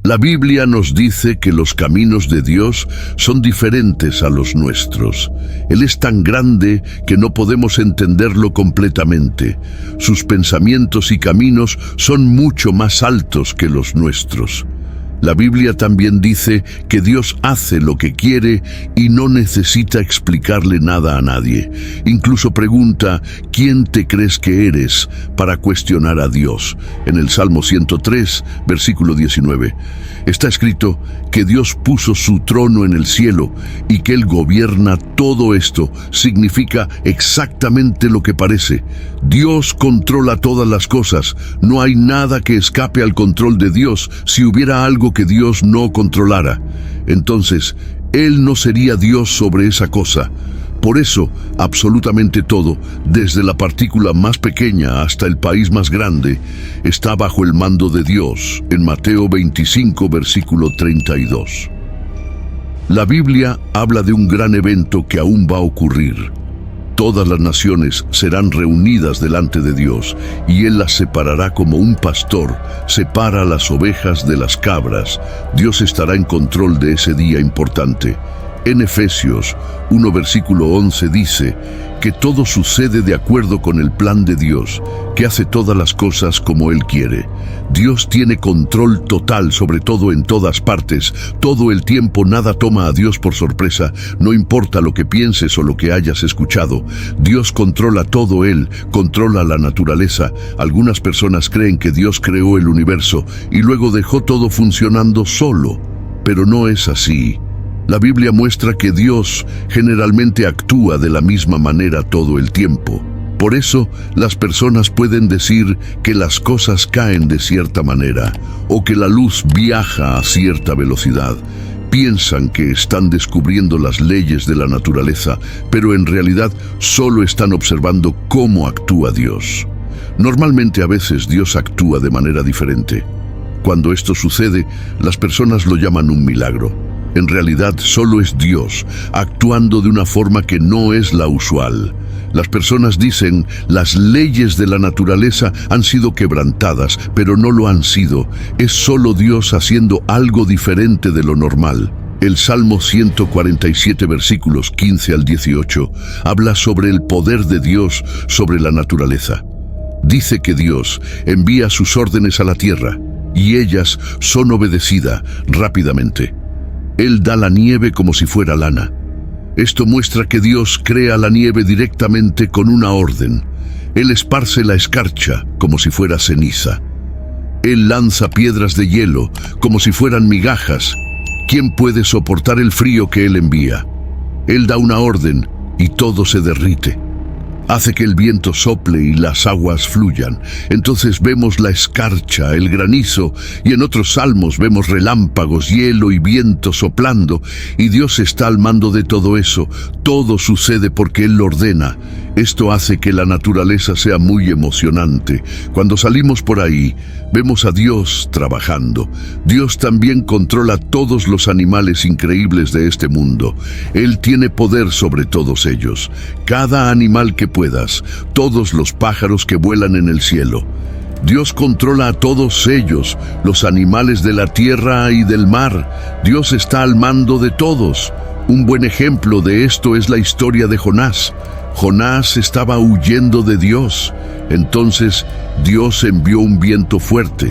La Biblia nos dice que los caminos de Dios son diferentes a los nuestros. Él es tan grande que no podemos entenderlo completamente. Sus pensamientos y caminos son mucho más altos que los nuestros. La Biblia también dice que Dios hace lo que quiere y no necesita explicarle nada a nadie. Incluso pregunta, ¿quién te crees que eres?, para cuestionar a Dios. En el Salmo 103, versículo 19, está escrito que Dios puso su trono en el cielo y que Él gobierna todo esto. Significa exactamente lo que parece. Dios controla todas las cosas. No hay nada que escape al control de Dios. Si hubiera algo que Dios no controlara, entonces Él no sería Dios sobre esa cosa. Por eso, absolutamente todo, desde la partícula más pequeña hasta el país más grande, está bajo el mando de Dios, en Mateo 25, versículo 32. La Biblia habla de un gran evento que aún va a ocurrir. Todas las naciones serán reunidas delante de Dios, y Él las separará como un pastor separa las ovejas de las cabras. Dios estará en control de ese día importante. En Efesios 1, versículo 11 dice que todo sucede de acuerdo con el plan de Dios, que hace todas las cosas como Él quiere. Dios tiene control total sobre todo en todas partes. Todo el tiempo nada toma a Dios por sorpresa. No importa lo que pienses o lo que hayas escuchado. Dios controla todo. Él controla la naturaleza. Algunas personas creen que Dios creó el universo y luego dejó todo funcionando solo. Pero no es así. La Biblia muestra que Dios generalmente actúa de la misma manera todo el tiempo. Por eso, las personas pueden decir que las cosas caen de cierta manera o que la luz viaja a cierta velocidad. Piensan que están descubriendo las leyes de la naturaleza, pero en realidad solo están observando cómo actúa Dios. Normalmente a veces Dios actúa de manera diferente. Cuando esto sucede, las personas lo llaman un milagro. En realidad solo es Dios, actuando de una forma que no es la usual. Las personas dicen, las leyes de la naturaleza han sido quebrantadas, pero no lo han sido. Es solo Dios haciendo algo diferente de lo normal. El Salmo 147, versículos 15 al 18, habla sobre el poder de Dios sobre la naturaleza. Dice que Dios envía sus órdenes a la tierra, y ellas son obedecidas rápidamente. Él da la nieve como si fuera lana. Esto muestra que Dios crea la nieve directamente con una orden. Él esparce la escarcha como si fuera ceniza. Él lanza piedras de hielo como si fueran migajas. ¿Quién puede soportar el frío que Él envía? Él da una orden y todo se derrite. Hace que el viento sople y las aguas fluyan. Entonces vemos la escarcha, el granizo, y en otros salmos vemos relámpagos, hielo y viento soplando, y Dios está al mando de todo eso. Todo sucede porque Él lo ordena. Esto hace que la naturaleza sea muy emocionante. Cuando salimos por ahí, vemos a Dios trabajando. Dios también controla todos los animales increíbles de este mundo. Él tiene poder sobre todos ellos. Cada animal que puedas, todos los pájaros que vuelan en el cielo. Dios controla a todos ellos, los animales de la tierra y del mar. Dios está al mando de todos. Un buen ejemplo de esto es la historia de Jonás. Jonás estaba huyendo de Dios. Entonces Dios envió un viento fuerte.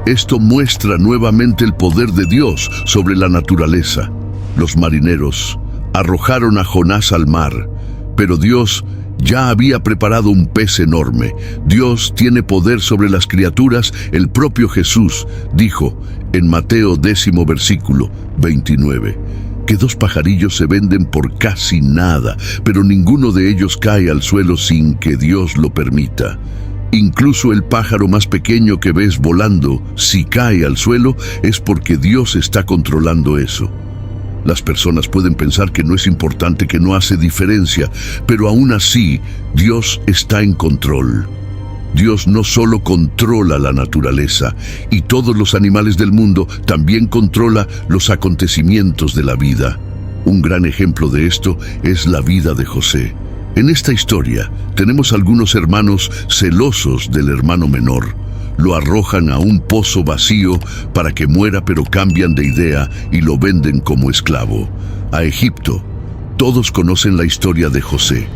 Esto muestra nuevamente el poder de Dios sobre la naturaleza. Los marineros arrojaron a Jonás al mar, pero Dios ya había preparado un pez enorme. Dios tiene poder sobre las criaturas. El propio Jesús dijo en Mateo 10, versículo 29, que 2 pajarillos se venden por casi nada, pero ninguno de ellos cae al suelo sin que Dios lo permita. Incluso el pájaro más pequeño que ves volando, si cae al suelo, es porque Dios está controlando eso. Las personas pueden pensar que no es importante, que no hace diferencia, pero aún así, Dios está en control. Dios no solo controla la naturaleza y todos los animales del mundo, también controla los acontecimientos de la vida. Un gran ejemplo de esto es la vida de José. En esta historia tenemos algunos hermanos celosos del hermano menor. lo arrojan a un pozo vacío para que muera, pero cambian de idea y lo venden como esclavo. A Egipto. Todos conocen la historia de José.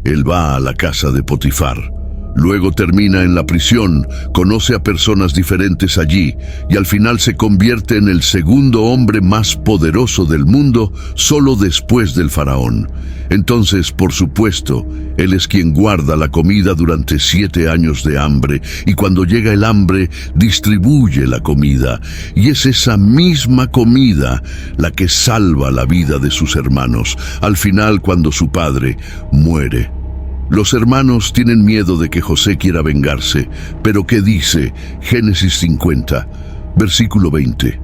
Él va a la casa de Potifar. Luego termina en la prisión, conoce a personas diferentes allí y al final se convierte en el segundo hombre más poderoso del mundo, solo después del faraón. Entonces, por supuesto, él es quien guarda la comida durante 7 años de hambre y cuando llega el hambre, distribuye la comida. Y es esa misma comida la que salva la vida de sus hermanos, al final cuando su padre muere. Los hermanos tienen miedo de que José quiera vengarse, pero ¿qué dice Génesis 50, versículo 20?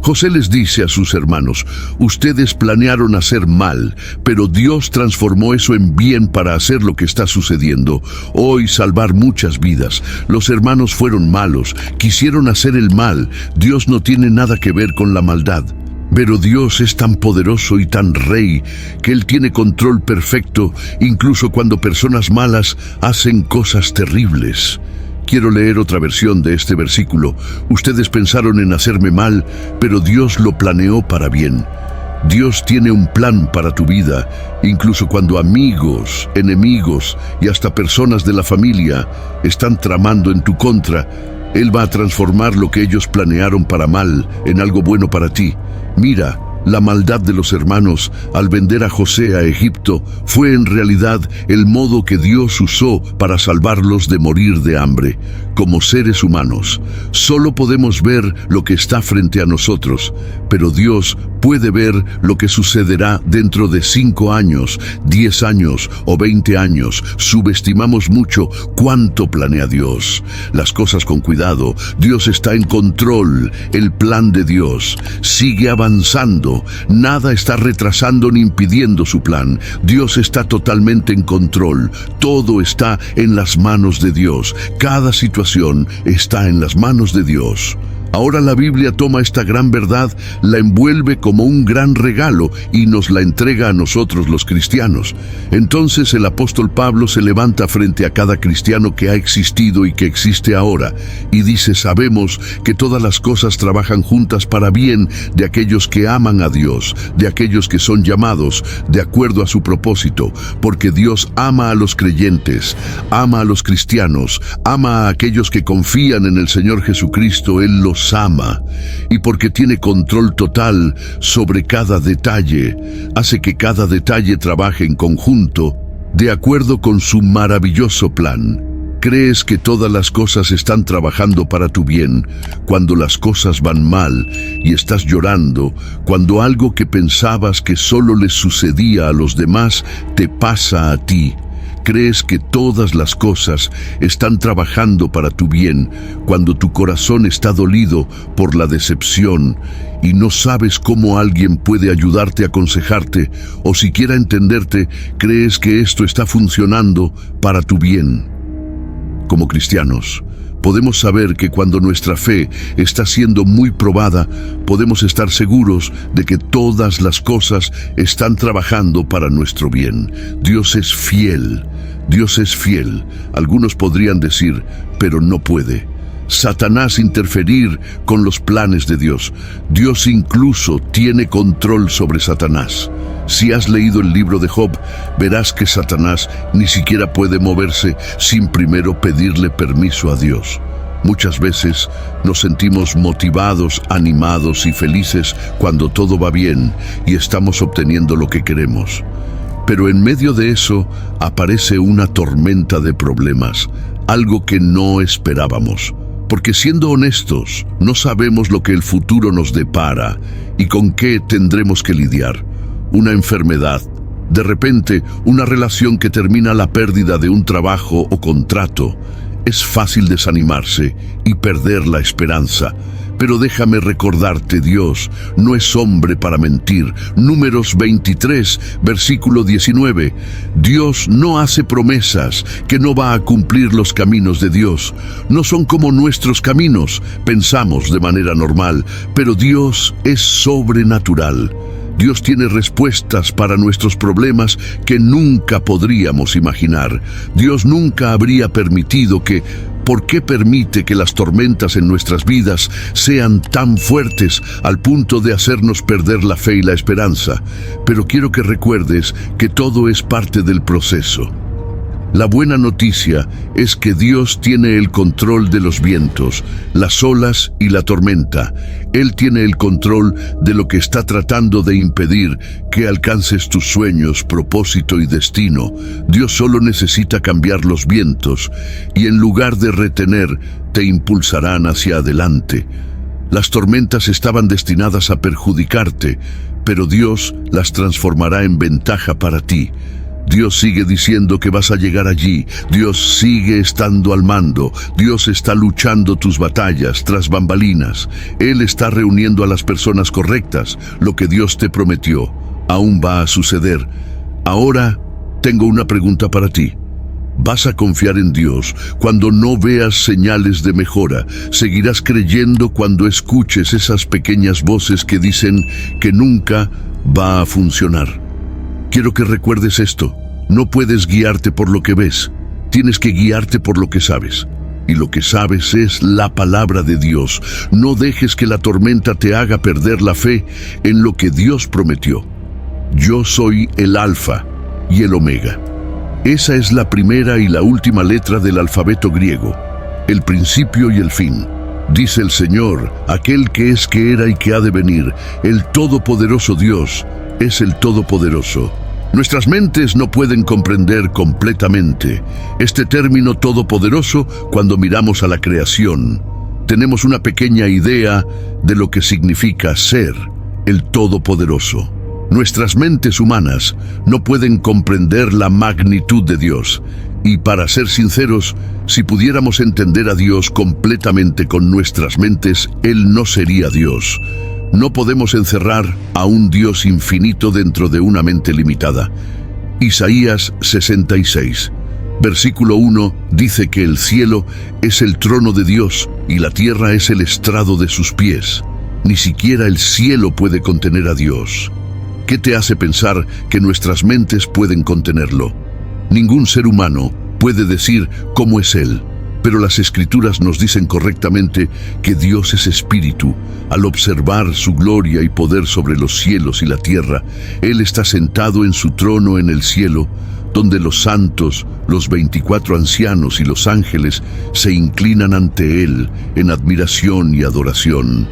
José les dice a sus hermanos: ustedes planearon hacer mal, pero Dios transformó eso en bien para hacer lo que está sucediendo, hoy salvar muchas vidas. Los hermanos fueron malos, quisieron hacer el mal. Dios no tiene nada que ver con la maldad. Pero Dios es tan poderoso y tan rey que Él tiene control perfecto, incluso cuando personas malas hacen cosas terribles. Quiero leer otra versión de este versículo. Ustedes pensaron en hacerme mal, pero Dios lo planeó para bien. Dios tiene un plan para tu vida, incluso cuando amigos, enemigos y hasta personas de la familia están tramando en tu contra. Él va a transformar lo que ellos planearon para mal en algo bueno para ti. Mira, la maldad de los hermanos al vender a José a Egipto fue en realidad el modo que Dios usó para salvarlos de morir de hambre. Como seres humanos, solo podemos ver lo que está frente a nosotros, pero Dios puede ver lo que sucederá dentro de 5 años, 10 años o 20 años. Subestimamos mucho cuánto planea Dios. Las cosas con cuidado. Dios está en control. El plan de Dios sigue avanzando. Nada está retrasando ni impidiendo su plan. Dios está totalmente en control. Todo está en las manos de Dios. Cada situación está en las manos de Dios. Ahora la Biblia toma esta gran verdad, la envuelve como un gran regalo y nos la entrega a nosotros los cristianos. Entonces el apóstol Pablo se levanta frente a cada cristiano que ha existido y que existe ahora y dice: sabemos que todas las cosas trabajan juntas para bien de aquellos que aman a Dios, de aquellos que son llamados de acuerdo a su propósito, porque Dios ama a los creyentes, ama a los cristianos, ama a aquellos que confían en el Señor Jesucristo. Él los ama, y porque tiene control total sobre cada detalle, hace que cada detalle trabaje en conjunto de acuerdo con su maravilloso plan. ¿Crees que todas las cosas están trabajando para tu bien cuando las cosas van mal y estás llorando, cuando algo que pensabas que solo les sucedía a los demás te pasa a ti? ¿Crees que todas las cosas están trabajando para tu bien cuando tu corazón está dolido por la decepción y no sabes cómo alguien puede ayudarte, aconsejarte o siquiera entenderte? ¿Crees que esto está funcionando para tu bien? Como cristianos, podemos saber que cuando nuestra fe está siendo muy probada, podemos estar seguros de que todas las cosas están trabajando para nuestro bien. Dios es fiel. Dios es fiel. Algunos podrían decir, pero no puede Satanás interferir con los planes de Dios. Dios incluso tiene control sobre Satanás. Si has leído el libro de Job, verás que Satanás ni siquiera puede moverse sin primero pedirle permiso a Dios. Muchas veces nos sentimos motivados, animados y felices cuando todo va bien y estamos obteniendo lo que queremos. Pero en medio de eso aparece una tormenta de problemas, algo que no esperábamos. Porque siendo honestos, no sabemos lo que el futuro nos depara y con qué tendremos que lidiar. Una enfermedad, de repente una relación que termina, la pérdida de un trabajo o contrato. Es fácil desanimarse y perder la esperanza. Pero déjame recordarte, Dios no es hombre para mentir. Números 23, versículo 19. Dios no hace promesas que no va a cumplir. Los caminos de Dios no son como nuestros caminos. Pensamos de manera normal, pero Dios es sobrenatural. Dios tiene respuestas para nuestros problemas que nunca podríamos imaginar. Dios nunca habría permitido que, ¿Por qué permite que las tormentas en nuestras vidas sean tan fuertes al punto de hacernos perder la fe y la esperanza? Pero quiero que recuerdes que todo es parte del proceso. La buena noticia es que Dios tiene el control de los vientos, las olas y la tormenta. Él tiene el control de lo que está tratando de impedir que alcances tus sueños, propósito y destino. Dios solo necesita cambiar los vientos y en lugar de retener, te impulsarán hacia adelante. Las tormentas estaban destinadas a perjudicarte, pero Dios las transformará en ventaja para ti. Dios sigue diciendo que vas a llegar allí. Dios sigue estando al mando. Dios está luchando tus batallas tras bambalinas. Él está reuniendo a las personas correctas. Lo que Dios te prometió aún va a suceder. Ahora tengo una pregunta para ti. ¿Vas a confiar en Dios cuando no veas señales de mejora? ¿Seguirás creyendo cuando escuches esas pequeñas voces que dicen que nunca va a funcionar? Quiero que recuerdes esto. No puedes guiarte por lo que ves. Tienes que guiarte por lo que sabes. Y lo que sabes es la palabra de Dios. No dejes que la tormenta te haga perder la fe en lo que Dios prometió. Yo soy el Alfa y el Omega. Esa es la primera y la última letra del alfabeto griego. El principio y el fin. Dice el Señor, aquel que es, que era y que ha de venir, el Todopoderoso Dios. Es el Todopoderoso. Nuestras mentes no pueden comprender completamente este término todopoderoso cuando miramos a la creación. Tenemos una pequeña idea de lo que significa ser el Todopoderoso. Nuestras mentes humanas no pueden comprender la magnitud de Dios. Y para ser sinceros, si pudiéramos entender a Dios completamente con nuestras mentes, Él no sería Dios. No podemos encerrar a un Dios infinito dentro de una mente limitada. Isaías 66, versículo 1, dice que el cielo es el trono de Dios y la tierra es el estrado de sus pies. Ni siquiera el cielo puede contener a Dios. ¿Qué te hace pensar que nuestras mentes pueden contenerlo? Ningún ser humano puede decir cómo es Él. Pero las Escrituras nos dicen correctamente que Dios es espíritu. Al observar su gloria y poder sobre los cielos y la tierra, Él está sentado en su trono en el cielo, donde los santos, los 24 ancianos y los ángeles se inclinan ante Él en admiración y adoración.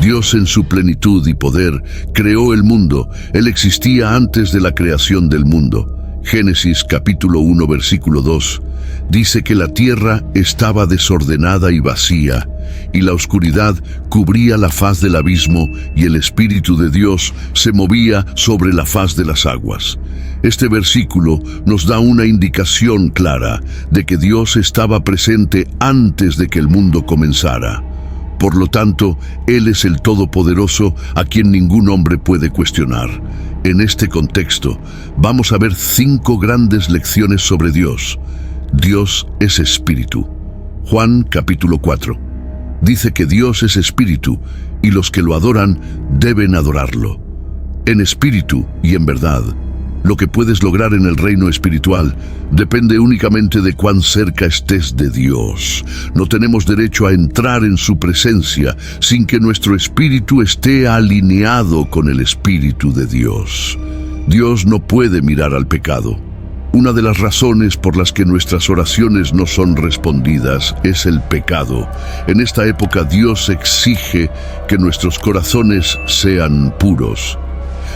Dios en su plenitud y poder creó el mundo. Él existía antes de la creación del mundo. Génesis capítulo 1 versículo 2 dice que la tierra estaba desordenada y vacía, y la oscuridad cubría la faz del abismo, y el Espíritu de Dios se movía sobre la faz de las aguas. Este versículo nos da una indicación clara de que Dios estaba presente antes de que el mundo comenzara. Por lo tanto, Él es el Todopoderoso a quien ningún hombre puede cuestionar. En este contexto, vamos a ver 5 grandes lecciones sobre Dios. Dios es espíritu. Juan capítulo 4. Dice que Dios es espíritu y los que lo adoran deben adorarlo. En espíritu y en verdad. Lo que puedes lograr en el reino espiritual depende únicamente de cuán cerca estés de Dios. No tenemos derecho a entrar en su presencia sin que nuestro espíritu esté alineado con el Espíritu de Dios. Dios no puede mirar al pecado. Una de las razones por las que nuestras oraciones no son respondidas es el pecado. En esta época Dios exige que nuestros corazones sean puros.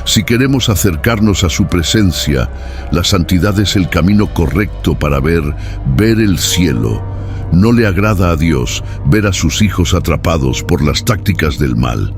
Si queremos acercarnos a su presencia, la santidad es el camino correcto para ver el cielo. No le agrada a Dios ver a sus hijos atrapados por las tácticas del mal.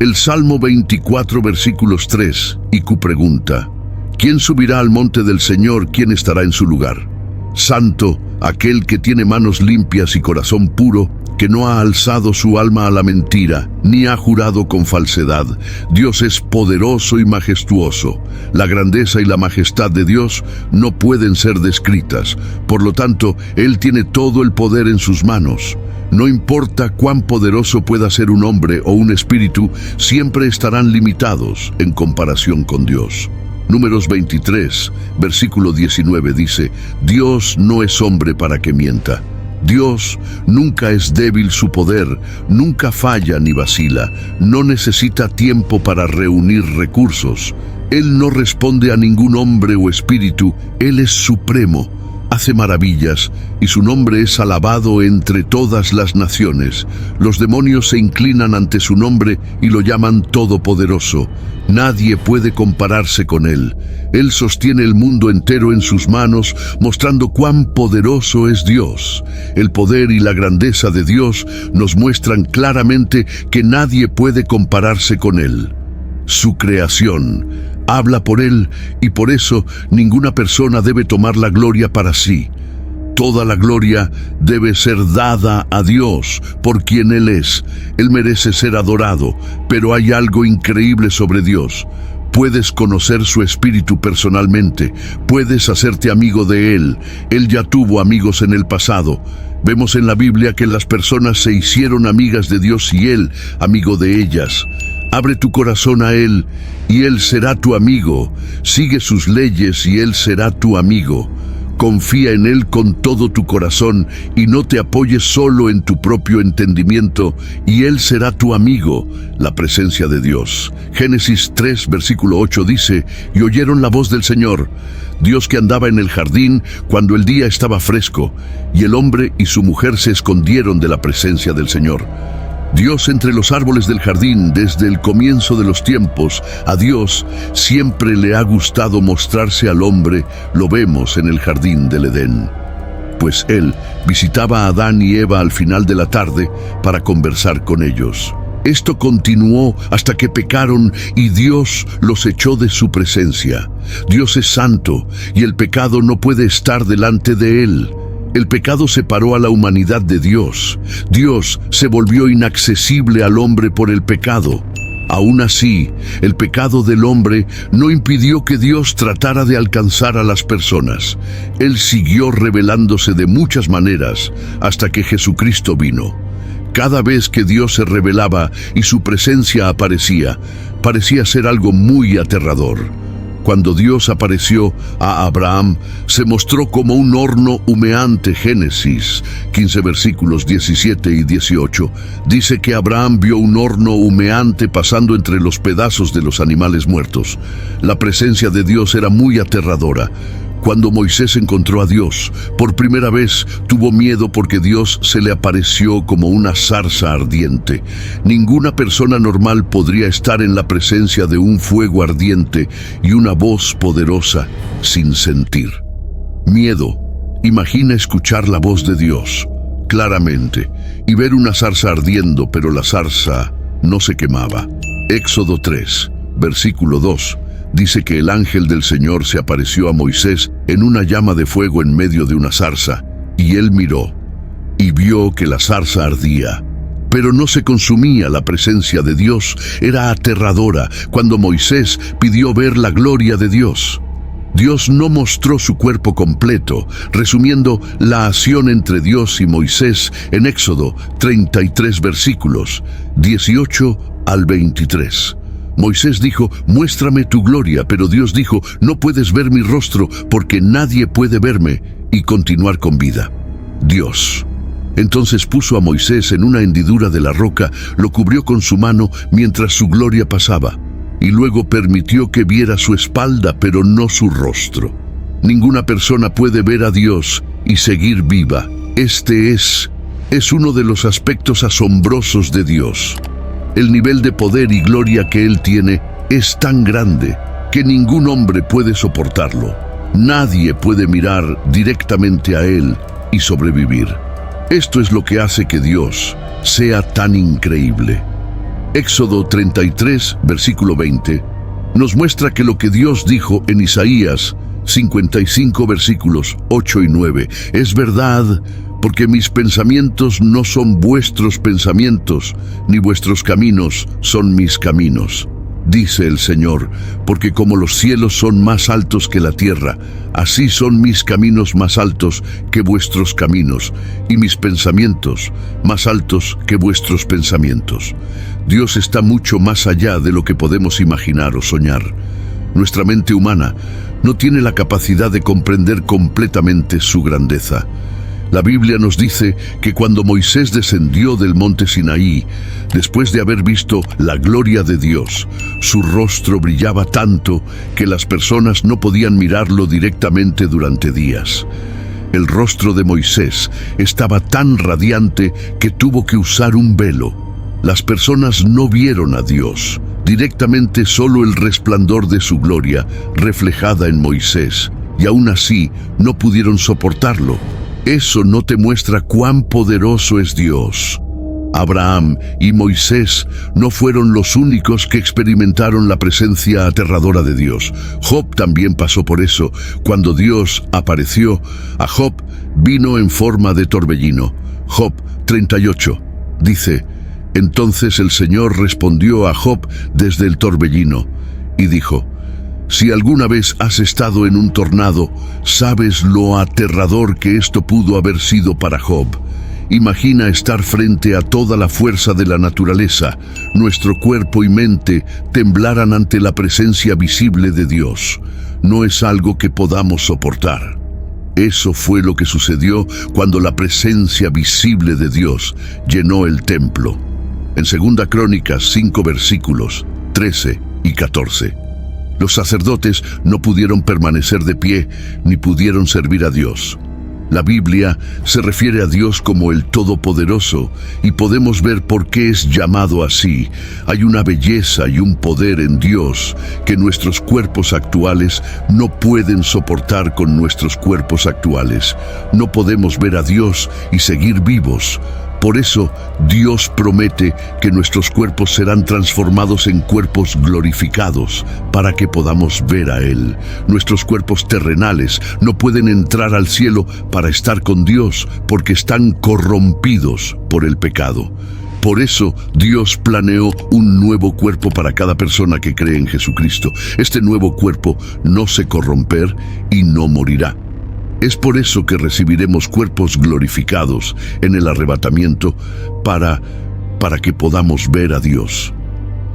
El Salmo 24, versículos 3 y Q pregunta: ¿quién subirá al monte del Señor? ¿Quién estará en su lugar? Santo, aquel que tiene manos limpias y corazón puro, que no ha alzado su alma a la mentira, ni ha jurado con falsedad. Dios es poderoso y majestuoso. La grandeza y la majestad de Dios no pueden ser descritas. Por lo tanto, Él tiene todo el poder en sus manos. No importa cuán poderoso pueda ser un hombre o un espíritu, siempre estarán limitados en comparación con Dios. Números 23, versículo 19 dice: Dios no es hombre para que mienta, Dios nunca es débil, su poder nunca falla ni vacila, no necesita tiempo para reunir recursos. Él no responde a ningún hombre o espíritu, Él es supremo, hace maravillas y su nombre es alabado entre todas las naciones. Los demonios se inclinan ante su nombre y lo llaman todopoderoso. Nadie puede compararse con Él. Él sostiene el mundo entero en sus manos, mostrando cuán poderoso es Dios. El poder y la grandeza de Dios nos muestran claramente que nadie puede compararse con Él. Su creación habla por Él y por eso ninguna persona debe tomar la gloria para sí. Toda la gloria debe ser dada a Dios por quien Él es. Él merece ser adorado, pero hay algo increíble sobre Dios. Puedes conocer su espíritu personalmente, puedes hacerte amigo de Él. Él ya tuvo amigos en el pasado. Vemos en la Biblia que las personas se hicieron amigas de Dios y Él, amigo de ellas. Abre tu corazón a Él y Él será tu amigo. Sigue sus leyes y Él será tu amigo. Confía en Él con todo tu corazón y no te apoyes solo en tu propio entendimiento y Él será tu amigo. La presencia de Dios. Génesis 3, versículo 8 dice: y oyeron la voz del Señor, Dios que andaba en el jardín cuando el día estaba fresco, y el hombre y su mujer se escondieron de la presencia del Señor. Dios entre los árboles del jardín desde el comienzo de los tiempos. A Dios siempre le ha gustado mostrarse al hombre, lo vemos en el jardín del Edén. Pues Él visitaba a Adán y Eva al final de la tarde para conversar con ellos. Esto continuó hasta que pecaron y Dios los echó de su presencia. Dios es santo y el pecado no puede estar delante de Él. El pecado separó a la humanidad de Dios. Dios se volvió inaccesible al hombre por el pecado. Aún así, el pecado del hombre no impidió que Dios tratara de alcanzar a las personas. Él siguió revelándose de muchas maneras hasta que Jesucristo vino. Cada vez que Dios se revelaba y su presencia aparecía, parecía ser algo muy aterrador. Cuando Dios apareció a Abraham, se mostró como un horno humeante. Génesis 15, versículos 17 y 18. Dice que Abraham vio un horno humeante pasando entre los pedazos de los animales muertos. La presencia de Dios era muy aterradora. Cuando Moisés encontró a Dios, por primera vez tuvo miedo porque Dios se le apareció como una zarza ardiente. Ninguna persona normal podría estar en la presencia de un fuego ardiente y una voz poderosa sin sentir miedo. Imagina escuchar la voz de Dios claramente y ver una zarza ardiendo, pero la zarza no se quemaba. Éxodo 3, versículo 2. Dice que el ángel del Señor se apareció a Moisés en una llama de fuego en medio de una zarza, y él miró y vio que la zarza ardía, pero no se consumía. La presencia de Dios era aterradora cuando Moisés pidió ver la gloria de Dios. Dios no mostró su cuerpo completo, resumiendo la acción entre Dios y Moisés en Éxodo 33, versículos 18 al 23. Moisés dijo: muéstrame tu gloria, pero Dios dijo: no puedes ver mi rostro porque nadie puede verme y continuar con vida. Dios entonces puso a Moisés en una hendidura de la roca, lo cubrió con su mano mientras su gloria pasaba, y luego permitió que viera su espalda, pero no su rostro. Ninguna persona puede ver a Dios y seguir viva. Este es uno de los aspectos asombrosos de Dios. El nivel de poder y gloria que Él tiene es tan grande que ningún hombre puede soportarlo. Nadie puede mirar directamente a Él y sobrevivir. Esto es lo que hace que Dios sea tan increíble. Éxodo 33, versículo 20, nos muestra que lo que Dios dijo en Isaías 55, versículos 8 y 9, es verdad, porque mis pensamientos no son vuestros pensamientos, ni vuestros caminos son mis caminos, dice el Señor, porque como los cielos son más altos que la tierra, así son mis caminos más altos que vuestros caminos, y mis pensamientos más altos que vuestros pensamientos. Dios está mucho más allá de lo que podemos imaginar o soñar. Nuestra mente humana no tiene la capacidad de comprender completamente su grandeza. La Biblia nos dice que cuando Moisés descendió del monte Sinaí, después de haber visto la gloria de Dios, su rostro brillaba tanto que las personas no podían mirarlo directamente durante días. El rostro de Moisés estaba tan radiante que tuvo que usar un velo. Las personas no vieron a Dios, directamente solo el resplandor de su gloria reflejada en Moisés, y aún así no pudieron soportarlo. Eso no te muestra cuán poderoso es Dios. Abraham y Moisés no fueron los únicos que experimentaron la presencia aterradora de Dios. Job también pasó por eso. Cuando Dios apareció, a Job vino en forma de torbellino. Job 38 dice: Entonces el Señor respondió a Job desde el torbellino y dijo: Si alguna vez has estado en un tornado, sabes lo aterrador que esto pudo haber sido para Job. Imagina estar frente a toda la fuerza de la naturaleza. Nuestro cuerpo y mente temblaran ante la presencia visible de Dios. No es algo que podamos soportar. Eso fue lo que sucedió cuando la presencia visible de Dios llenó el templo. En 2 Crónicas 5 versículos 13 y 14. Los sacerdotes no pudieron permanecer de pie ni pudieron servir a Dios. La Biblia se refiere a Dios como el Todopoderoso y podemos ver por qué es llamado así. Hay una belleza y un poder en Dios que nuestros cuerpos actuales no pueden soportar con nuestros cuerpos actuales. No podemos ver a Dios y seguir vivos. Por eso, Dios promete que nuestros cuerpos serán transformados en cuerpos glorificados para que podamos ver a Él. Nuestros cuerpos terrenales no pueden entrar al cielo para estar con Dios porque están corrompidos por el pecado. Por eso, Dios planeó un nuevo cuerpo para cada persona que cree en Jesucristo. Este nuevo cuerpo no se corromperá y no morirá. Es por eso que recibiremos cuerpos glorificados en el arrebatamiento para que podamos ver a Dios.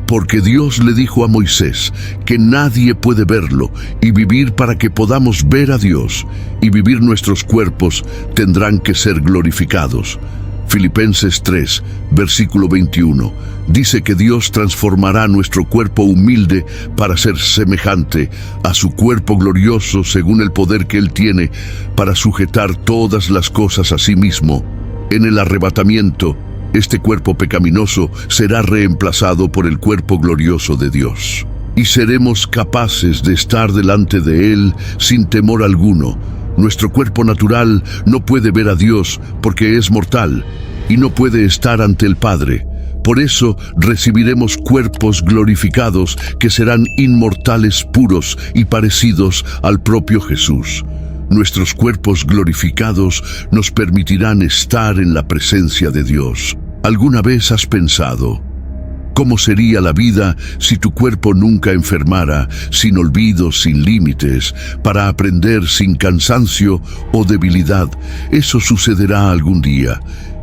Porque Dios le dijo a Moisés que nadie puede verlo y vivir para que podamos ver a Dios, y vivir nuestros cuerpos tendrán que ser glorificados. Filipenses 3, versículo 21, dice que Dios transformará nuestro cuerpo humilde para ser semejante a su cuerpo glorioso según el poder que Él tiene para sujetar todas las cosas a sí mismo. En el arrebatamiento, este cuerpo pecaminoso será reemplazado por el cuerpo glorioso de Dios. Y seremos capaces de estar delante de Él sin temor alguno. Nuestro cuerpo natural no puede ver a Dios porque es mortal y no puede estar ante el Padre. Por eso recibiremos cuerpos glorificados que serán inmortales, puros y parecidos al propio Jesús. Nuestros cuerpos glorificados nos permitirán estar en la presencia de Dios. ¿Alguna vez has pensado cómo sería la vida si tu cuerpo nunca enfermara, sin olvidos, sin límites, para aprender sin cansancio o debilidad? Eso sucederá algún día.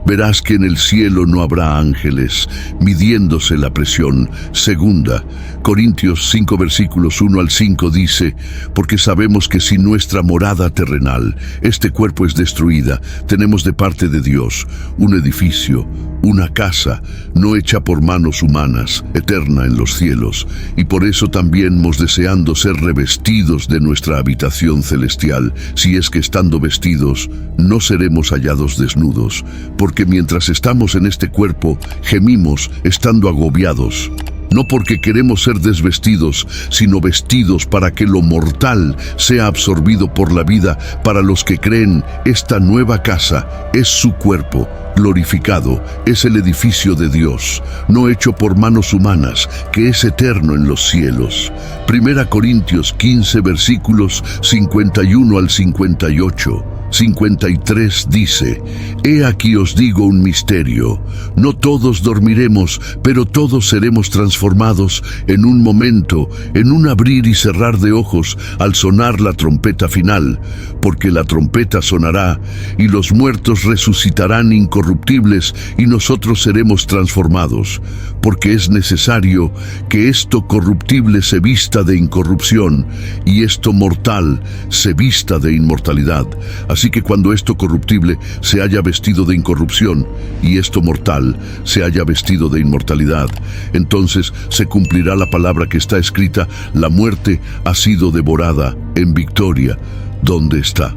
Verás que en el cielo no habrá ángeles midiéndose la presión. 2 Corintios 5 versículos 1 al 5 dice: porque sabemos que si nuestra morada terrenal, este cuerpo, es destruida, tenemos de parte de Dios un edificio, una casa, no hecha por manos humanas, eterna en los cielos, y por eso también hemos deseando ser revestidos de nuestra habitación celestial, si es que estando vestidos no seremos hallados desnudos, porque mientras estamos en este cuerpo, gemimos estando agobiados. No porque queremos ser desvestidos, sino vestidos para que lo mortal sea absorbido por la vida. Para los que creen, esta nueva casa es su cuerpo glorificado, es el edificio de Dios, no hecho por manos humanas, que es eterno en los cielos. 1 Corintios 15 versículos 51 al 58. 53 dice: He aquí os digo un misterio. No todos dormiremos, pero todos seremos transformados en un momento, en un abrir y cerrar de ojos, al sonar la trompeta final, porque la trompeta sonará, y los muertos resucitarán incorruptibles, y nosotros seremos transformados, porque es necesario que esto corruptible se vista de incorrupción, y esto mortal se vista de inmortalidad. Así que cuando esto corruptible se haya vestido de incorrupción, y esto mortal se haya vestido de inmortalidad, entonces se cumplirá la palabra que está escrita: la muerte ha sido devorada en victoria. ¿Dónde está,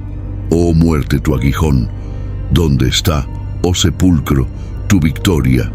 oh muerte, tu aguijón? ¿Dónde está, oh sepulcro, tu victoria?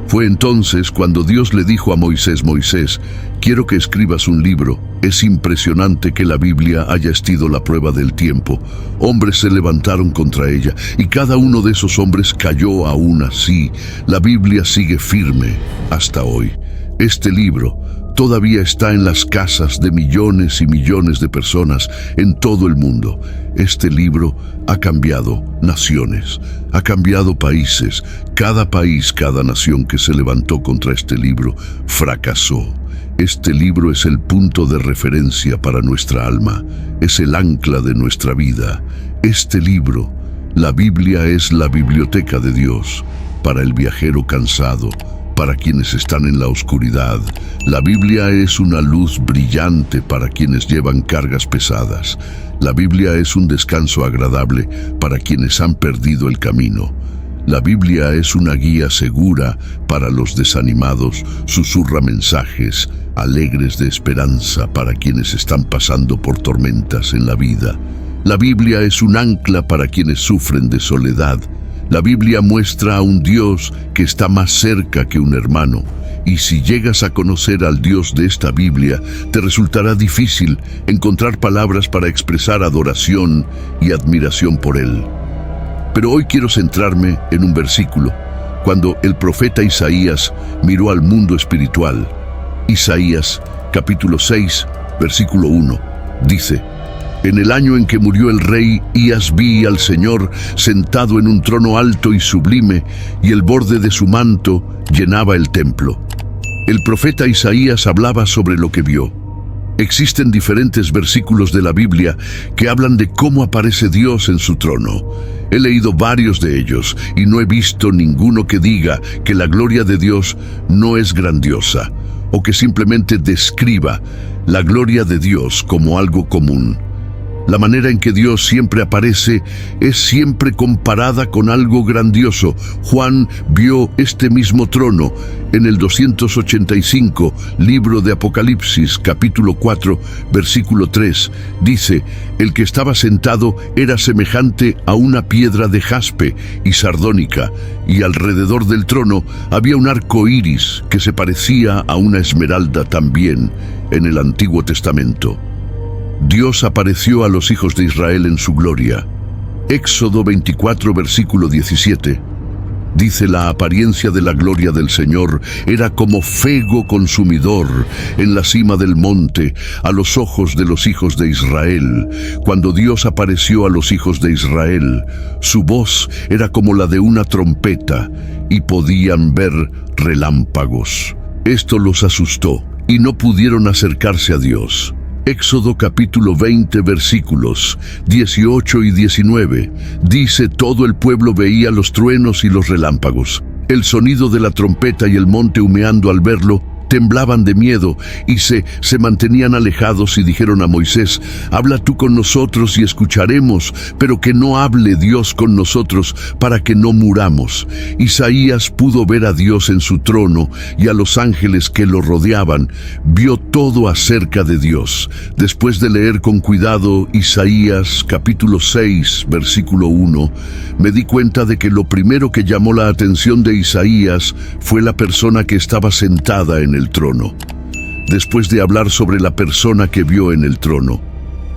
Fue entonces cuando Dios le dijo a Moisés: Moisés, quiero que escribas un libro. Es impresionante que la Biblia haya sido la prueba del tiempo. Hombres se levantaron contra ella, y cada uno de esos hombres cayó aún así. La Biblia sigue firme hasta hoy. Este libro todavía está en las casas de millones y millones de personas en todo el mundo. Este libro ha cambiado naciones, ha cambiado países. Cada país, cada nación que se levantó contra este libro fracasó. Este libro es el punto de referencia para nuestra alma, es el ancla de nuestra vida. Este libro, la Biblia, es la biblioteca de Dios para el viajero cansado, para quienes están en la oscuridad. La Biblia es una luz brillante para quienes llevan cargas pesadas. La Biblia es un descanso agradable para quienes han perdido el camino. La Biblia es una guía segura para los desanimados, susurra mensajes alegres de esperanza para quienes están pasando por tormentas en la vida. La Biblia es un ancla para quienes sufren de soledad. La Biblia muestra a un Dios que está más cerca que un hermano. Y si llegas a conocer al Dios de esta Biblia, te resultará difícil encontrar palabras para expresar adoración y admiración por Él. Pero hoy quiero centrarme en un versículo, cuando el profeta Isaías miró al mundo espiritual. Isaías, capítulo 6, versículo 1, dice: En el año en que murió el rey Ahías vi al Señor sentado en un trono alto y sublime, y el borde de su manto llenaba el templo. El profeta Isaías hablaba sobre lo que vio. Existen diferentes versículos de la Biblia que hablan de cómo aparece Dios en su trono. He leído varios de ellos y no he visto ninguno que diga que la gloria de Dios no es grandiosa, o que simplemente describa la gloria de Dios como algo común. La manera en que Dios siempre aparece es siempre comparada con algo grandioso. Juan vio este mismo trono en el 285, libro de Apocalipsis, capítulo 4, versículo 3. Dice: el que estaba sentado era semejante a una piedra de jaspe y sardónica, y alrededor del trono había un arco iris que se parecía a una esmeralda también en el Antiguo Testamento. Dios apareció a los hijos de Israel en su gloria. Éxodo 24, versículo 17. Dice: la apariencia de la gloria del Señor era como fuego consumidor en la cima del monte a los ojos de los hijos de Israel. Cuando Dios apareció a los hijos de Israel, su voz era como la de una trompeta y podían ver relámpagos. Esto los asustó y no pudieron acercarse a Dios. Éxodo capítulo 20, versículos 18 y 19, dice: todo el pueblo veía los truenos y los relámpagos. El sonido de la trompeta y el monte humeando al verlo, temblaban de miedo y se mantenían alejados, y dijeron a Moisés: habla tú con nosotros y escucharemos, pero que no hable Dios con nosotros para que no muramos. Isaías pudo ver a Dios en su trono y a los ángeles que lo rodeaban. Vio todo acerca de Dios. Después de leer con cuidado Isaías capítulo 6, versículo 1, me di cuenta de que lo primero que llamó la atención de Isaías fue la persona que estaba sentada en el trono. Después de hablar sobre la persona que vio en el trono,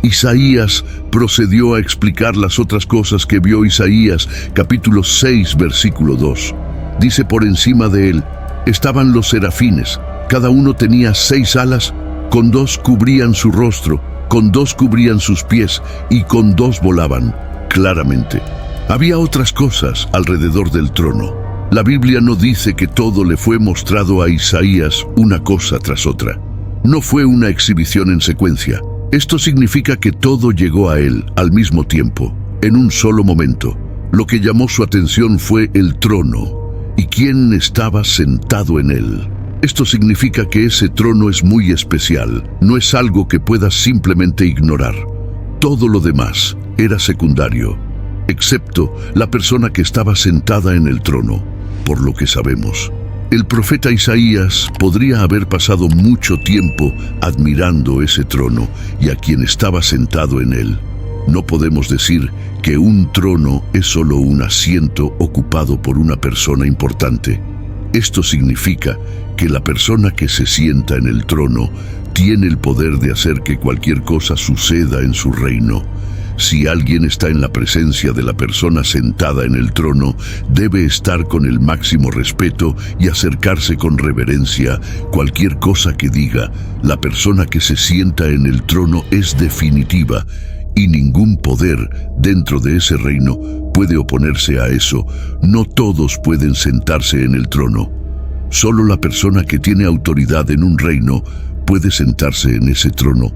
Isaías procedió a explicar las otras cosas que vio. Isaías capítulo 6, versículo 2. Dice: por encima de él estaban los serafines. Cada uno tenía 6 alas, con 2 cubrían su rostro, con 2 cubrían sus pies, y con 2 volaban. Claramente, Había otras cosas alrededor del trono. La Biblia no dice que todo le fue mostrado a Isaías una cosa tras otra. No fue una exhibición en secuencia. Esto significa que todo llegó a él al mismo tiempo, en un solo momento. Lo que llamó su atención fue el trono y quién estaba sentado en él. Esto significa que ese trono es muy especial, no es algo que puedas simplemente ignorar. Todo lo demás era secundario, excepto la persona que estaba sentada en el trono, por lo que sabemos. El profeta Isaías podría haber pasado mucho tiempo admirando ese trono y a quien estaba sentado en él. No podemos decir que un trono es solo un asiento ocupado por una persona importante. Esto significa que la persona que se sienta en el trono tiene el poder de hacer que cualquier cosa suceda en su reino. Si alguien está en la presencia de la persona sentada en el trono, debe estar con el máximo respeto y acercarse con reverencia. Cualquier cosa que diga, la persona que se sienta en el trono es definitiva, y ningún poder dentro de ese reino puede oponerse a eso. No todos pueden sentarse en el trono. Solo la persona que tiene autoridad en un reino puede sentarse en ese trono.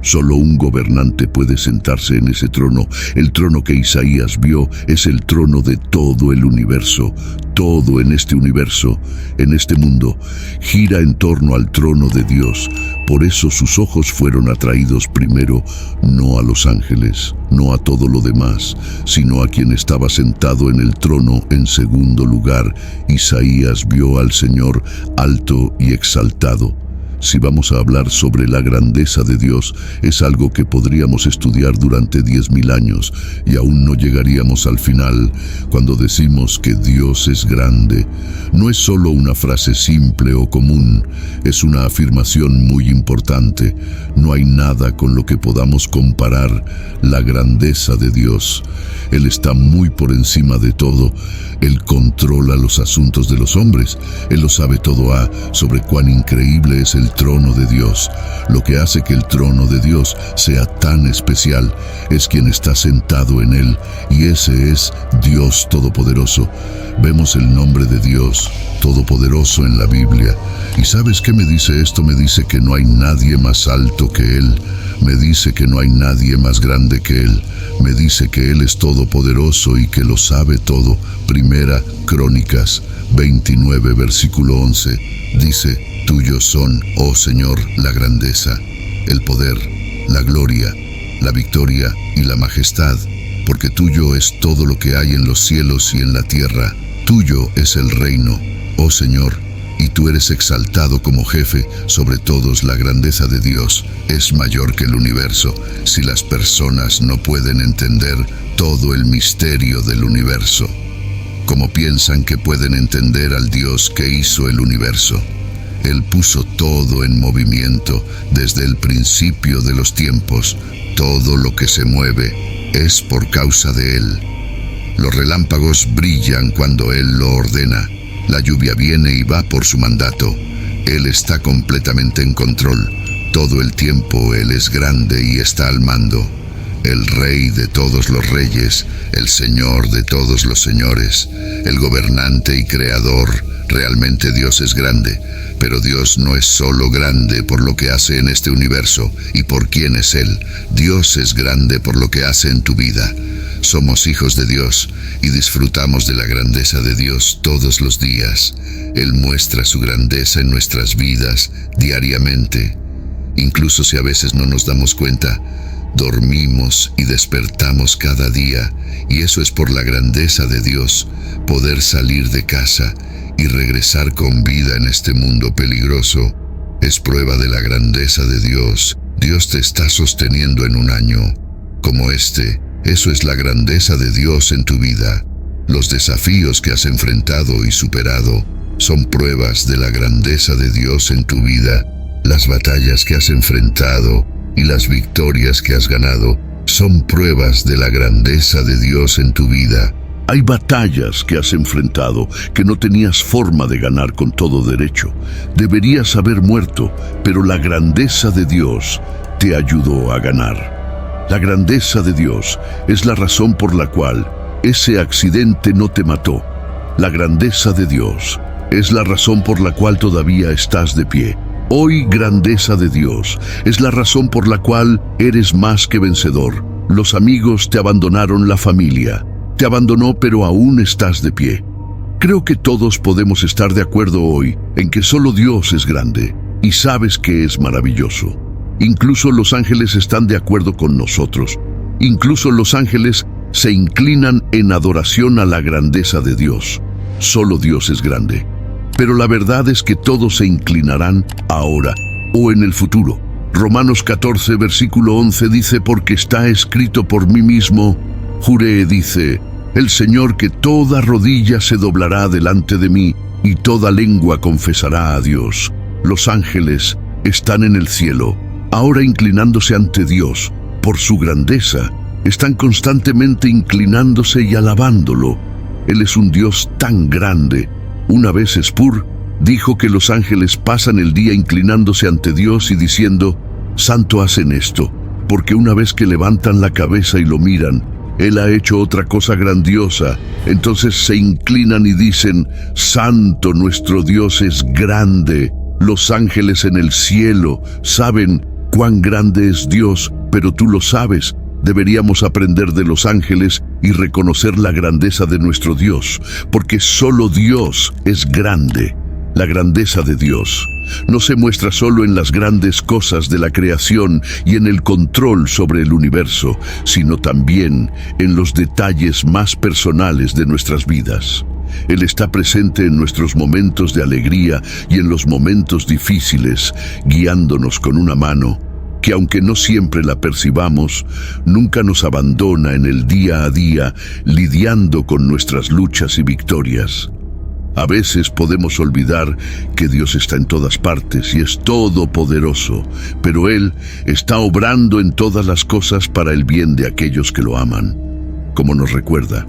Solo un gobernante puede sentarse en ese trono. El trono que Isaías vio es el trono de todo el universo. Todo en este universo, en este mundo, gira en torno al trono de Dios. Por eso sus ojos fueron atraídos primero, no a los ángeles, no a todo lo demás, sino a quien estaba sentado en el trono en segundo lugar. Isaías vio al Señor alto y exaltado. Si vamos a hablar sobre la grandeza de Dios, es algo que podríamos estudiar durante 10.000 años y aún no llegaríamos al final. Cuando decimos que Dios es grande, no es solo una frase simple o común, es una afirmación muy importante. No hay nada con lo que podamos comparar la grandeza de Dios. Él está muy por encima de todo. Él controla los asuntos de los hombres. Él lo sabe todo sobre cuán increíble es el trono de Dios. Lo que hace que el trono de Dios sea tan especial es quien está sentado en él, y ese es Dios Todopoderoso. Vemos el nombre de Dios Todopoderoso en la Biblia. ¿Y sabes qué me dice esto? Me dice que no hay nadie más alto que Él. Me dice que no hay nadie más grande que Él. Me dice que Él es todopoderoso y que lo sabe todo. Primera Crónicas 29, versículo 11. Dice: Tuyos son, oh Señor, la grandeza, el poder, la gloria, la victoria y la majestad, porque tuyo es todo lo que hay en los cielos y en la tierra. Tuyo es el reino, oh Señor, y tú eres exaltado como jefe sobre todos. La grandeza de Dios es mayor que el universo. Si las personas no pueden entender todo el misterio del universo, ¿cómo piensan que pueden entender al Dios que hizo el universo? Él puso todo en movimiento desde el principio de los tiempos. Todo lo que se mueve es por causa de Él. Los relámpagos brillan cuando Él lo ordena. La lluvia viene y va por su mandato. Él está completamente en control. Todo el tiempo Él es grande y está al mando. El Rey de todos los reyes, el Señor de todos los señores, el gobernante y creador. Realmente Dios es grande, pero Dios no es solo grande por lo que hace en este universo y por quién es Él. Dios es grande por lo que hace en tu vida. Somos hijos de Dios y disfrutamos de la grandeza de Dios todos los días. Él muestra su grandeza en nuestras vidas diariamente. Incluso si a veces no nos damos cuenta, dormimos y despertamos cada día, y eso es por la grandeza de Dios. Poder salir de casa y regresar con vida en este mundo peligroso es prueba de la grandeza de Dios. Dios te está sosteniendo en un año como este. Eso es la grandeza de Dios en tu vida. Los desafíos que has enfrentado y superado son pruebas de la grandeza de Dios en tu vida. Las batallas que has enfrentado y las victorias que has ganado son pruebas de la grandeza de Dios en tu vida. Hay batallas que has enfrentado que no tenías forma de ganar con todo derecho. Deberías haber muerto, pero la grandeza de Dios te ayudó a ganar. La grandeza de Dios es la razón por la cual ese accidente no te mató. La grandeza de Dios es la razón por la cual todavía estás de pie. Hoy, grandeza de Dios es la razón por la cual eres más que vencedor. Los amigos te abandonaron, la familia te abandonó, pero aún estás de pie. Creo que todos podemos estar de acuerdo hoy en que solo Dios es grande y sabes que es maravilloso. Incluso los ángeles están de acuerdo con nosotros. Incluso los ángeles se inclinan en adoración a la grandeza de Dios. Solo Dios es grande. Pero la verdad es que todos se inclinarán ahora o en el futuro. Romanos 14, versículo 11 dice: porque está escrito por mí mismo, juré, dice el Señor, que toda rodilla se doblará delante de mí y toda lengua confesará a Dios. Los ángeles están en el cielo, ahora inclinándose ante Dios. Por su grandeza, están constantemente inclinándose y alabándolo. Él es un Dios tan grande. Una vez Spur dijo que los ángeles pasan el día inclinándose ante Dios y diciendo: santo hacen esto, porque una vez que levantan la cabeza y lo miran, Él ha hecho otra cosa grandiosa. Entonces se inclinan y dicen: santo, nuestro Dios es grande. Los ángeles en el cielo saben cuán grande es Dios, pero tú lo sabes. Deberíamos aprender de los ángeles y reconocer la grandeza de nuestro Dios, porque solo Dios es grande. La grandeza de Dios no se muestra solo en las grandes cosas de la creación y en el control sobre el universo, sino también en los detalles más personales de nuestras vidas. Él está presente en nuestros momentos de alegría y en los momentos difíciles, guiándonos con una mano que, aunque no siempre la percibamos, nunca nos abandona en el día a día, lidiando con nuestras luchas y victorias. A veces podemos olvidar que Dios está en todas partes y es todopoderoso, pero Él está obrando en todas las cosas para el bien de aquellos que lo aman. Como nos recuerda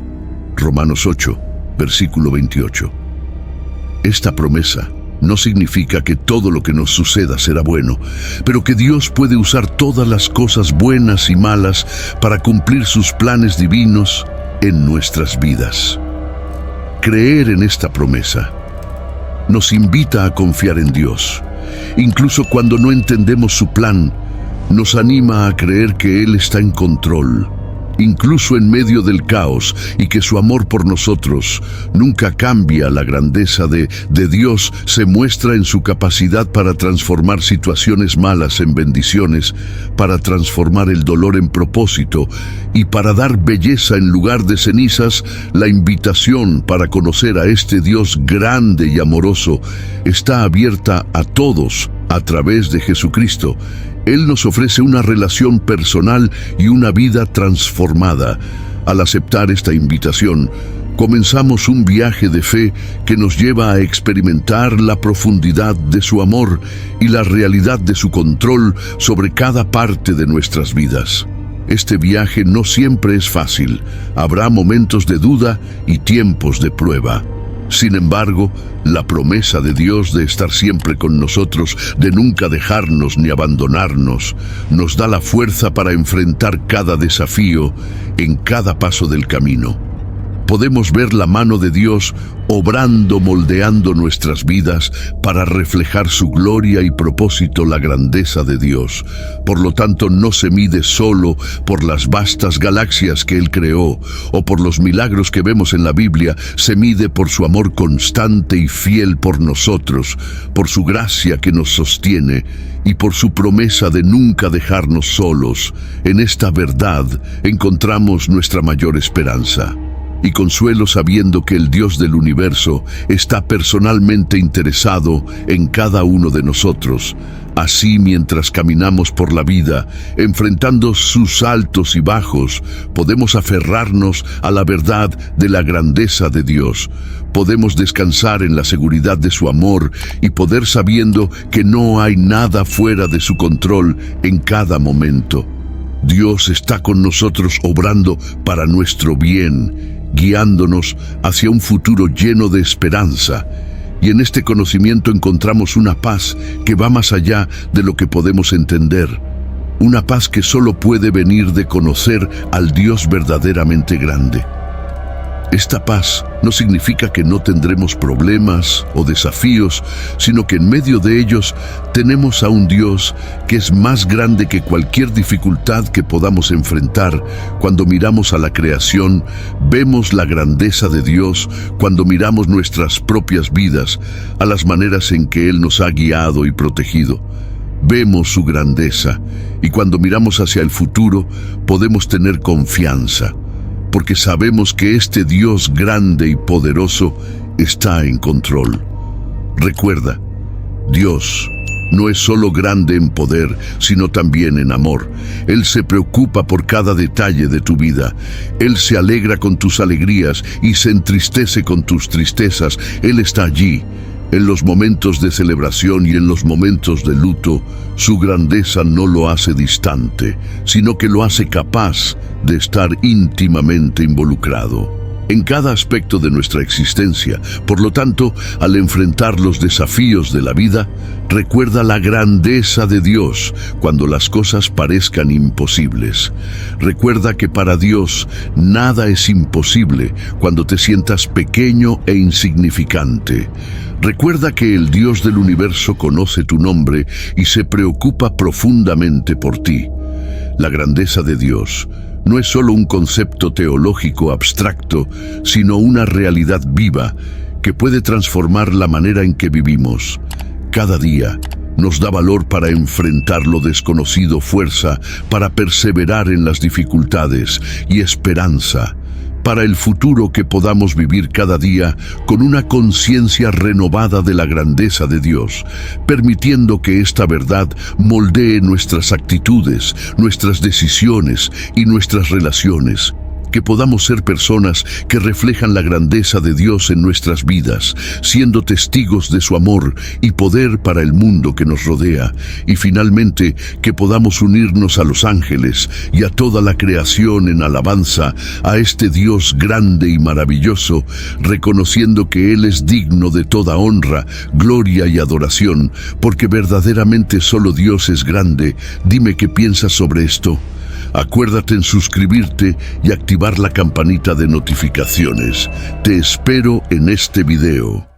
Romanos 8, versículo 28. Esta promesa no significa que todo lo que nos suceda será bueno, pero que Dios puede usar todas las cosas buenas y malas para cumplir sus planes divinos en nuestras vidas. Creer en esta promesa nos invita a confiar en Dios. Incluso cuando no entendemos su plan, nos anima a creer que Él está en control, incluso en medio del caos, y que su amor por nosotros nunca cambia. La grandeza de Dios se muestra en su capacidad para transformar situaciones malas en bendiciones, para transformar el dolor en propósito y para dar belleza en lugar de cenizas. La invitación para conocer a este Dios grande y amoroso está abierta a todos a través de Jesucristo. Él nos ofrece una relación personal y una vida transformada. Al aceptar esta invitación, comenzamos un viaje de fe que nos lleva a experimentar la profundidad de su amor y la realidad de su control sobre cada parte de nuestras vidas. Este viaje no siempre es fácil. Habrá momentos de duda y tiempos de prueba. Sin embargo, la promesa de Dios de estar siempre con nosotros, de nunca dejarnos ni abandonarnos, nos da la fuerza para enfrentar cada desafío en cada paso del camino. Podemos ver la mano de Dios obrando, moldeando nuestras vidas para reflejar su gloria y propósito. La grandeza de Dios, por lo tanto, no se mide solo por las vastas galaxias que Él creó o por los milagros que vemos en la Biblia. Se mide por su amor constante y fiel por nosotros, por su gracia que nos sostiene y por su promesa de nunca dejarnos solos. En esta verdad encontramos nuestra mayor esperanza y consuelo, sabiendo que el Dios del universo está personalmente interesado en cada uno de nosotros. Así, mientras caminamos por la vida, enfrentando sus altos y bajos, podemos aferrarnos a la verdad de la grandeza de Dios. Podemos descansar en la seguridad de su amor y poder sabiendo que no hay nada fuera de su control en cada momento. Dios está con nosotros obrando para nuestro bien, guiándonos hacia un futuro lleno de esperanza. Y en este conocimiento encontramos una paz que va más allá de lo que podemos entender. Una paz que solo puede venir de conocer al Dios verdaderamente grande. Esta paz no significa que no tendremos problemas o desafíos, sino que en medio de ellos tenemos a un Dios que es más grande que cualquier dificultad que podamos enfrentar. Cuando miramos a la creación, vemos la grandeza de Dios. Cuando miramos nuestras propias vidas, a las maneras en que Él nos ha guiado y protegido, vemos su grandeza. Y cuando miramos hacia el futuro, podemos tener confianza, porque sabemos que este Dios grande y poderoso está en control. Recuerda, Dios no es solo grande en poder, sino también en amor. Él se preocupa por cada detalle de tu vida. Él se alegra con tus alegrías y se entristece con tus tristezas. Él está allí, en los momentos de celebración y en los momentos de luto. Su grandeza no lo hace distante, sino que lo hace capaz de estar íntimamente involucrado en cada aspecto de nuestra existencia. Por lo tanto, al enfrentar los desafíos de la vida, recuerda la grandeza de Dios cuando las cosas parezcan imposibles. Recuerda que para Dios nada es imposible cuando te sientas pequeño e insignificante. Recuerda que el Dios del universo conoce tu nombre y se preocupa profundamente por ti. La grandeza de Dios no es solo un concepto teológico abstracto, sino una realidad viva que puede transformar la manera en que vivimos. Cada día nos da valor para enfrentar lo desconocido, fuerza para perseverar en las dificultades y esperanza para el futuro que podamos vivir cada día con una conciencia renovada de la grandeza de Dios, permitiendo que esta verdad moldee nuestras actitudes, nuestras decisiones y nuestras relaciones. Que podamos ser personas que reflejan la grandeza de Dios en nuestras vidas, siendo testigos de su amor y poder para el mundo que nos rodea. Y finalmente, que podamos unirnos a los ángeles y a toda la creación en alabanza a este Dios grande y maravilloso, reconociendo que Él es digno de toda honra, gloria y adoración, porque verdaderamente solo Dios es grande. Dime qué piensas sobre esto. Acuérdate en suscribirte y activar la campanita de notificaciones. Te espero en este video.